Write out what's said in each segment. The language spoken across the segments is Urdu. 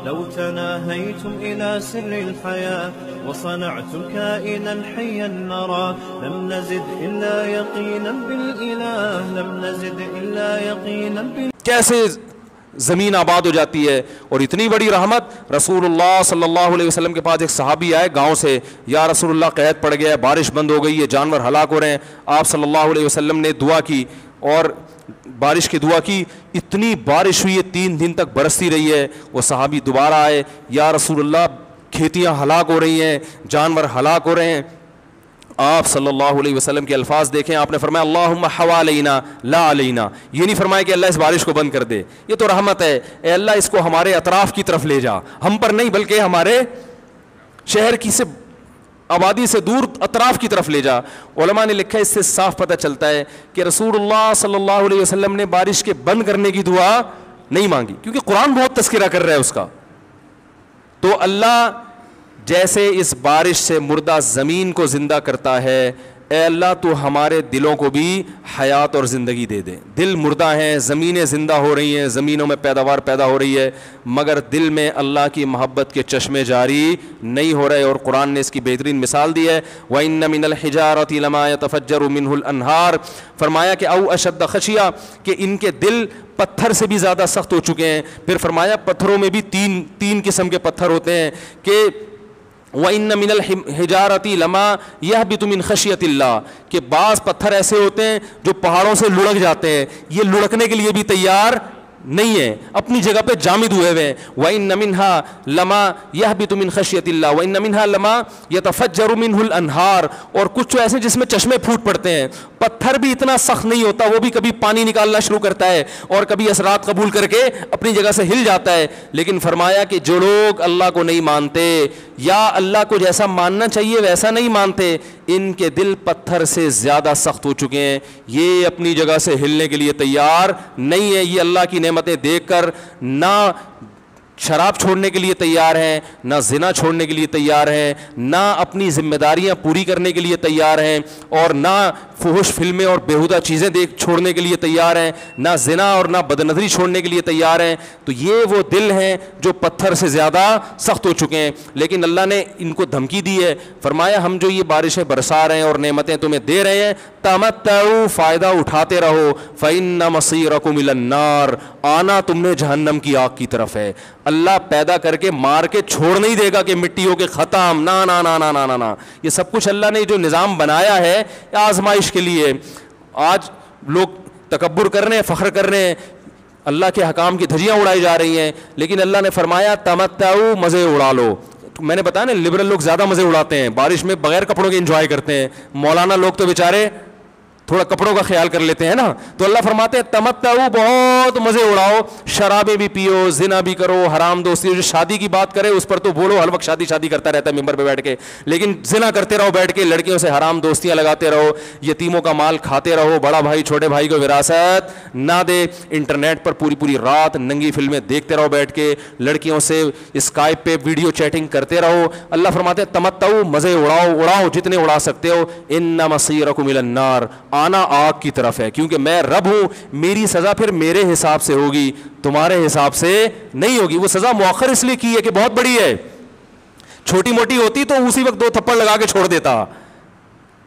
لو تناهيتم إلى سر الحياة وصنعتم كائنا حيا نرى لم نزد إلا يقينا بالإله لم نزد إلا يقينا بالإله. کیسے زمین آباد ہو جاتی ہے. اور اتنی بڑی رحمت, رسول اللہ صلی اللہ علیہ وسلم کے پاس ایک صحابی آئے گاؤں سے, یا رسول اللہ قحط پڑ گیا ہے, بارش بند ہو گئی ہے, جانور ہلاک ہو رہے ہیں. آپ صلی اللہ علیہ وسلم نے دعا کی اور بارش کی دعا کی, اتنی بارش ہوئی ہے 3 دن تک برستی رہی ہے. وہ صحابی دوبارہ آئے, یا رسول اللہ کھیتیاں ہلاک ہو رہی ہیں, جانور ہلاک ہو رہے ہیں. آپ صلی اللہ علیہ وسلم کے الفاظ دیکھیں, آپ نے فرمایا اللہم حوالینا لا علینا. یہ نہیں فرمایا کہ اللہ اس بارش کو بند کر دے, یہ تو رحمت ہے, اے اللہ اس کو ہمارے اطراف کی طرف لے جا, ہم پر نہیں بلکہ ہمارے شہر کی سے آبادی سے دور اطراف کی طرف لے جا. علماء نے لکھا ہے اس سے صاف پتہ چلتا ہے کہ رسول اللہ صلی اللہ علیہ وسلم نے بارش کے بند کرنے کی دعا نہیں مانگی, کیونکہ قرآن بہت تذکرہ کر رہا ہے اس کا. تو اللہ جیسے اس بارش سے مردہ زمین کو زندہ کرتا ہے, اے اللہ تو ہمارے دلوں کو بھی حیات اور زندگی دے دے. دل مردہ ہیں, زمینیں زندہ ہو رہی ہیں, زمینوں میں پیداوار پیدا ہو رہی ہے, مگر دل میں اللہ کی محبت کے چشمے جاری نہیں ہو رہے. اور قرآن نے اس کی بہترین مثال دی ہے, وَإِنَّ مِنَ الْحِجَارَةِ لَمَا يَتَفَجَّرُ مِنْهُ الْأَنْهَارُ. فرمایا کہ او اشد خشیہ, کہ ان کے دل پتھر سے بھی زیادہ سخت ہو چکے ہیں. پھر فرمایا پتھروں میں بھی تین قسم کے پتھر ہوتے ہیں کہ وَإِنَّ مِنَ الْحِجَارَةِ لَمَا يَهْبِطُ مِنْ خَشْيَةِ اللَّهِ, کہ بعض پتھر ایسے ہوتے ہیں جو پہاڑوں سے لڑک جاتے ہیں, یہ لڑکنے کے لیے بھی تیار نہیں ہے, اپنی جگہ پہ جامد ہوئے ہوئے ہیں. وَإِنَّ مِنْهَا لَمَا يَهْبِطُ مِنْ خَشْيَةِ اللَّهِ وَإِنَّ مِنْهَا لَمَا يَتَفَجَّرُ مِنْهُ الْأَنْهَارُ. اور کچھ تو ایسے جس میں چشمے پھوٹ پڑتے ہیں. پتھر بھی اتنا سخت نہیں ہوتا, وہ بھی کبھی پانی نکالنا شروع کرتا ہے اور کبھی اثرات قبول کر کے اپنی جگہ سے ہل جاتا ہے. لیکن فرمایا کہ جو لوگ اللہ کو نہیں مانتے یا اللہ کو جیسا ماننا چاہیے ویسا نہیں مانتے, ان کے دل پتھر سے زیادہ سخت ہو چکے ہیں, یہ اپنی جگہ سے ہلنے کے لیے تیار نہیں ہے. یہ اللہ کی نعمتیں دیکھ کر نہ شراب چھوڑنے کے لیے تیار ہیں, نہ زنا چھوڑنے کے لیے تیار ہیں, نہ اپنی ذمہ داریاں پوری کرنے کے لیے تیار ہیں, اور نہ فحش فلمیں اور بیہودہ چیزیں چھوڑنے کے لیے تیار ہیں, نہ زنا اور نہ بدنظری چھوڑنے کے لیے تیار ہیں. تو یہ وہ دل ہیں جو پتھر سے زیادہ سخت ہو چکے ہیں. لیکن اللہ نے ان کو دھمکی دی ہے, فرمایا ہم جو یہ بارشیں برسا رہے ہیں اور نعمتیں تمہیں دے رہے ہیں, تمتعوا, فائدہ اٹھاتے رہو, فإن مصیرکم الی النار, آنا تم نے جہنم کی آگ کی طرف ہے. اللہ پیدا کر کے مار کے چھوڑ نہیں دے گا کہ مٹی ہو کے ختم, نا نا نا نا نا نا. یہ سب کچھ اللہ نے جو نظام بنایا ہے آزمائش کے لیے. آج لوگ تکبر کر رہے ہیں, فخر کر رہے ہیں, اللہ کے حکام کی دھجیاں اڑائی جا رہی ہیں, لیکن اللہ نے فرمایا تمتعوا, مزے اڑا لو. میں نے بتایا نا لبرل لوگ زیادہ مزے اڑاتے ہیں, بارش میں بغیر کپڑوں کے انجوائے کرتے ہیں. مولانا لوگ تو بیچارے تھوڑا کپڑوں کا خیال کر لیتے ہیں نا. تو اللہ فرماتے ہیں تمتعوا, بہت مزے اڑاؤ, شرابیں بھی پیو, زنا بھی کرو, حرام دوستی. جو شادی کی بات کرے اس پر تو بولو, ہر وقت شادی شادی کرتا رہتا ہے ممبر پہ بیٹھ کے, لیکن زنا کرتے رہو بیٹھ کے, لڑکیوں سے حرام دوستیاں لگاتے رہو, یتیموں کا مال کھاتے رہو, بڑا بھائی چھوٹے بھائی کو وراثت نہ دے, انٹرنیٹ پر پوری رات ننگی فلمیں دیکھتے رہو بیٹھ کے, لڑکیوں سے اسکائپ پہ ویڈیو چیٹنگ کرتے رہو. اللہ فرماتے ہیں تمتعوا, مزے اڑاؤ جتنے اڑا سکتے ہو. ان مصیرکم الی النار, آنا آگ کی طرف ہے, کیونکہ میں رب ہوں, میری سزا پھر میرے حساب سے ہوگی, تمہارے حساب سے نہیں ہوگی. وہ سزا مؤخر اس لیے کی ہے کہ بہت بڑی ہے, چھوٹی موٹی ہوتی تو اسی وقت 2 تھپڑ لگا کے چھوڑ دیتا.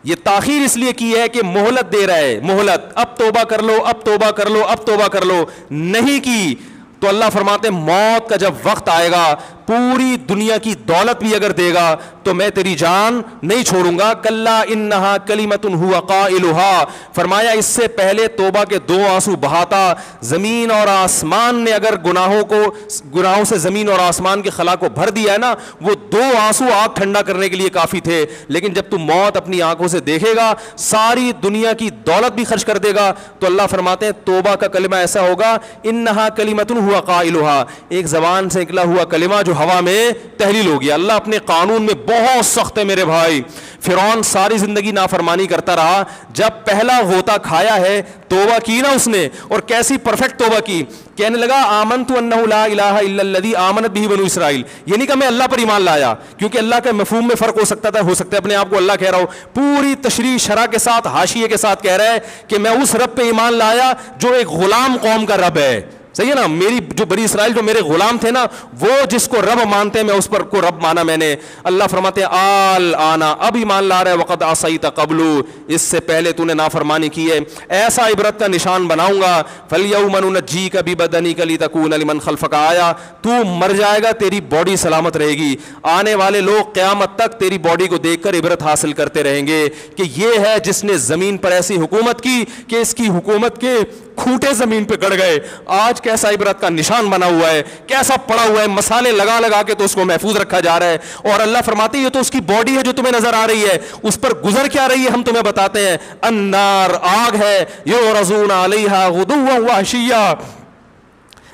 یہ تاخیر اس لیے کی ہے کہ مہلت دے رہا ہے, مہلت, اب توبہ کر لو, اب توبہ کر لو, اب توبہ کر لو. نہیں کی تو اللہ فرماتے ہیں موت کا جب وقت آئے گا, پوری دنیا کی دولت بھی اگر دے گا تو میں تیری جان نہیں چھوڑوں گا. کلا انہا کلمۃ ہوا قائلھا, فرمایا اس سے پہلے توبہ کے 2 آنسو بہاتا. زمین اور آسمان نے اگر گناہوں سے زمین اور آسمان کے خلا کو بھر دیا ہے نا, وہ 2 آنسو آگ ٹھنڈا کرنے کے لیے کافی تھے. لیکن جب تم موت اپنی آنکھوں سے دیکھے گا, ساری دنیا کی دولت بھی خرچ کر دے گا, تو اللہ فرماتے ہیں توبہ کا کلمہ ایسا ہوگا, انہا کلمۃ ہوا قائلھا, ایک زبان سے نکلا ہوا کلمہ جو ہوا میں تحلیل ہو گیا. اللہ اپنے قانون میں بہت سخت ہے میرے بھائی. فرعون ساری زندگی نافرمانی کرتا رہا, جب پہلا غوطہ کھایا ہے توبہ کی نا اس نے, اور کیسی پرفیکٹ توبہ کی, کہنے لگا آمنت انہ لا الہ الا الذی آمنت بہ بنو اسرائیل. یہ نہیں کہ میں اللہ پر ایمان لایا, کیونکہ اللہ کے مفہوم میں فرق ہو سکتا ہے اپنے آپ کو اللہ کہہ رہا ہوں, پوری تشریح شرح کے ساتھ حاشیے کے ساتھ کہہ رہا ہے کہ میں اس رب پہ ایمان لایا جو ایک غلام قوم کا رب ہے. صحیح ہے نا, میری جو بنی اسرائیل جو میرے غلام تھے نا, وہ جس کو رب مانتے ہیں میں اس پر کو رب مانا میں نے. اللہ فرماتے ہیں آل آنا, اب ایمان لا رہا ہے, وقد عصیت قبل, اس سے پہلے تو نے نافرمانی کی ہے, ایسا عبرت کا نشان بناؤں گا. فالیوم ننجیک ببدنک لتکون لمن خلفک آیا, تو مر جائے گا تیری باڈی سلامت رہے گی, آنے والے لوگ قیامت تک تیری باڈی کو دیکھ کر عبرت حاصل کرتے رہیں گے کہ یہ ہے جس نے زمین پر ایسی حکومت کی کہ اس کی حکومت کے کھوٹے زمین پہ گڑ گئے. آج کیسا عبرت کا نشان بنا ہوا ہے, کیسا پڑا ہوا ہے, مسالے لگا لگا کے تو اس کو محفوظ رکھا جا رہا ہے. اور اللہ فرماتے ہیں یہ تو اس کی باڈی ہے جو تمہیں نظر آ رہی ہے, اس پر گزر کیا رہی ہے ہم تمہیں بتاتے ہیں. النار, آگ ہے, یعرضون علیہا غدوا وعشیا,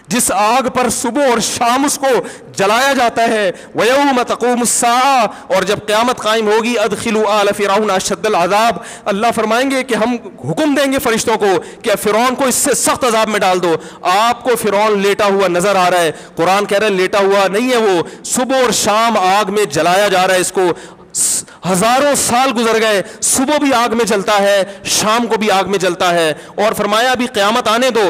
جس آگ پر صبح اور شام اس کو جلایا جاتا ہے. وَيَوْمَ تَقُومُ السَّاعَةُ, اور جب قیامت قائم ہوگی, أَدْخِلُوا آلَ فِرْعَوْنَ أَشَدَّ الْعَذَابِ, اللہ فرمائیں گے کہ ہم حکم دیں گے فرشتوں کو کہ فرعون کو اس سے سخت عذاب میں ڈال دو. آپ کو فرعون لیٹا ہوا نظر آ رہا ہے, قرآن کہہ رہا ہے لیٹا ہوا نہیں ہے, وہ صبح اور شام آگ میں جلایا جا رہا ہے. اس کو ہزاروں سال گزر گئے, صبح بھی آگ میں جلتا ہے, شام کو بھی آگ میں جلتا ہے. اور فرمایا ابھی قیامت آنے دو,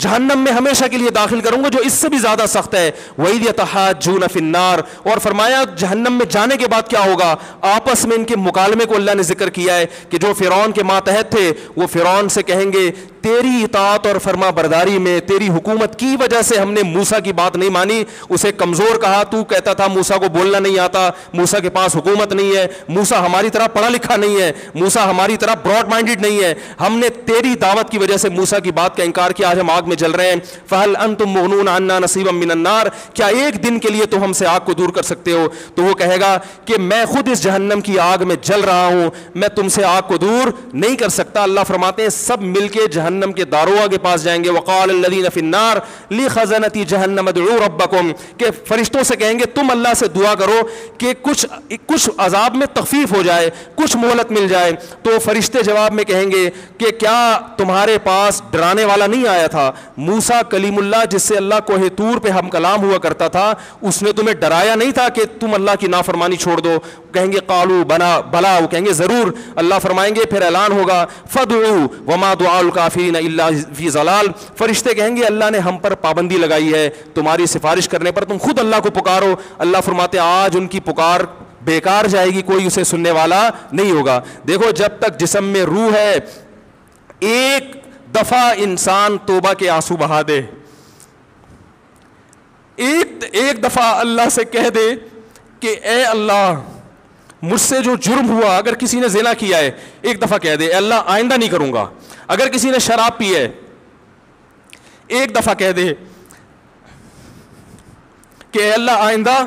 جہنم میں ہمیشہ کے لیے داخل کروں گا جو اس سے بھی زیادہ سخت ہے. وَإِذْ يَتَحَاجُّونَ فِي النَّارِ, اور فرمایا جہنم میں جانے کے بعد کیا ہوگا, آپس میں ان کے مکالمے کو اللہ نے ذکر کیا ہے کہ جو فرعون کے ماتحت تھے وہ فرعون سے کہیں گے تیری اطاعت اور فرما برداری میں, تیری حکومت کی وجہ سے ہم نے موسیٰ کی بات نہیں مانی. اسے کمزور کہا, تو کہتا تھا موسیٰ کو بولنا نہیں آتا, موسیٰ کے پاس حکومت نہیں ہے, موسیٰ ہماری طرح پڑھا لکھا نہیں ہے, موسیٰ ہماری طرح براڈ مائنڈڈ نہیں ہے, ہم نے تیری دعوت کی وجہ سے موسیٰ کی بات کا انکار کیا, آج ہم آگ میں جل رہے ہیں. فَهَلْ أَنْتُمْ مُغْنُونَ عَنَّا نَصِيبًا مِّنَ النَّارِ, کیا ایک دن کے لیے تو ہم سے آگ کو دور کر سکتے ہو. تو وہ کہے گا کہ میں خود اس جہنم کی آگ میں جل رہا ہوں, میں تم سے آگ کو دور نہیں کر سکتا. اللہ فرماتے ہیں سب مل کے جہنم کے داروغ کے پاس جائیں گے. وقال الذین فی النار لخزنۃ جہنم ادعوا ربکم, کہ فرشتوں سے کہیں گے تم اللہ سے دعا کرو کہ کچھ عذاب میں تخفیف ہو جائے, کچھ مہلت مل جائے. تو فرشتے جواب میں کہیں گے کہ کیا تمہارے پاس ڈرانے والا نہیں آیا تھا, موسیٰ کلیم اللہ جس سے اللہ کوہ طور پہ ہم کلام ہوا کرتا تھا, اس نے تمہیں ڈرایا نہیں تھا کہ تم اللہ کی نافرمانی چھوڑ دو. کہیں گے قالوا بلا, وہ کہیں گے ضرور. اللہ فرمائیں گے پھر اعلان ہوگا فادعوا وما دعاء الکافرین الا فی ضلال, فرشتے کہیں گے اللہ نے ہم پر پابندی لگائی ہے تمہاری سفارش کرنے پر, تم خود اللہ کو پکارو. اللہ فرماتے آج ان کی پکار بیکار جائے گی, کوئی اسے سننے والا نہیں ہوگا. دیکھو جب تک جسم میں روح ہے, ایک دفعہ انسان توبہ کے آنسو بہا دے, ایک دفعہ اللہ سے کہہ دے کہ اے اللہ مجھ سے جو جرم ہوا, اگر کسی نے زنا کیا ہے ایک دفعہ کہہ دے اے اللہ آئندہ نہیں کروں گا. اگر کسی نے شراب پی ہے ایک دفعہ کہہ دے کہ اے اللہ آئندہ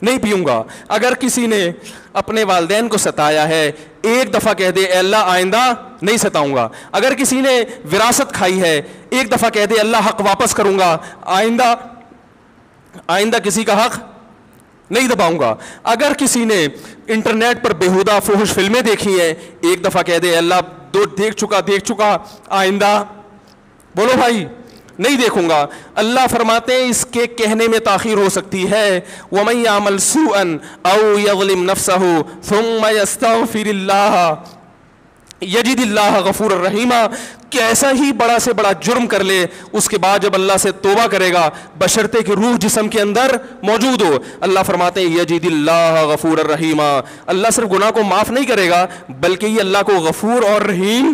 نہیں پیوں گا. اگر کسی نے اپنے والدین کو ستایا ہے ایک دفعہ کہہ دے اے اللہ آئندہ نہیں ستاؤں گا. اگر کسی نے وراثت کھائی ہے ایک دفعہ کہہ دے اللہ حق واپس کروں گا, آئندہ کسی کا حق نہیں دباؤں گا. اگر کسی نے انٹرنیٹ پر بیہودہ فحش فلمیں دیکھی ہیں ایک دفعہ کہہ دے اللہ دیکھ چکا آئندہ بولو بھائی نہیں دیکھوں گا. اللہ فرماتے ہیں اس کے کہنے میں تاخیر ہو سکتی ہے. وَمَن يَعْمَلْ سُوءًا أَوْ يَظْلِمْ نَفْسَهُ ثُمَّ يَسْتَغْفِرِ اللَّهَ یجد اللہ غفور الرحیم, کہ ایسا ہی بڑا سے بڑا جرم کر لے, اس کے بعد جب اللہ سے توبہ کرے گا بشرطے کہ روح جسم کے اندر موجود ہو, اللہ فرماتے ہیں یجد اللہ غفور الرحیم, اللہ صرف گناہ کو معاف نہیں کرے گا بلکہ یہ اللہ کو غفور اور رحیم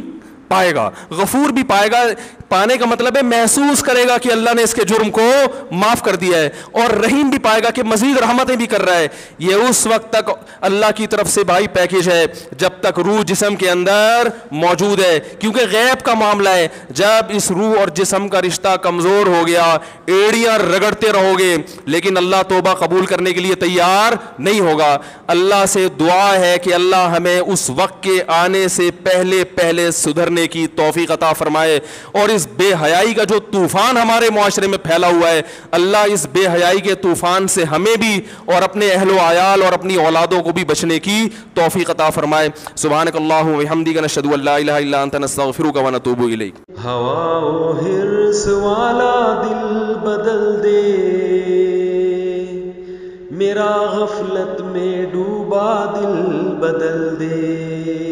پائے گا. غفور بھی پائے گا, پانے کا مطلب ہے محسوس کرے گا کہ اللہ نے اس کے جرم کو معاف کر دیا ہے, اور رحیم بھی پائے گا کہ مزید رحمتیں بھی کر رہا ہے. یہ اس وقت تک اللہ کی طرف سے بھائی پیکیج ہے جب تک روح جسم کے اندر موجود ہے, کیونکہ غیب کا معاملہ ہے. جب اس روح اور جسم کا رشتہ کمزور ہو گیا ایڑیاں رگڑتے رہو گے لیکن اللہ توبہ قبول کرنے کے لیے تیار نہیں ہوگا. اللہ سے دعا ہے کہ اللہ ہمیں اس وقت کے آنے سے پہلے سدھرنے کی توفیق عطا فرمائے, اور اس بے حیائی کا جو طوفان ہمارے معاشرے میں پھیلا ہوا ہے اللہ اس بے حیائی کے طوفان سے ہمیں بھی اور اپنے اہل و عیال اور اپنی اولادوں کو بھی بچنے کی توفیق عطا فرمائے. سبحانک اللہم و بحمدک نشہد ان لا الہ الا انت نستغفرک و نتوب الیک. ہوا و حرص والا دل بدل دے, میرا غفلت میں ڈوبا دل بدل دے.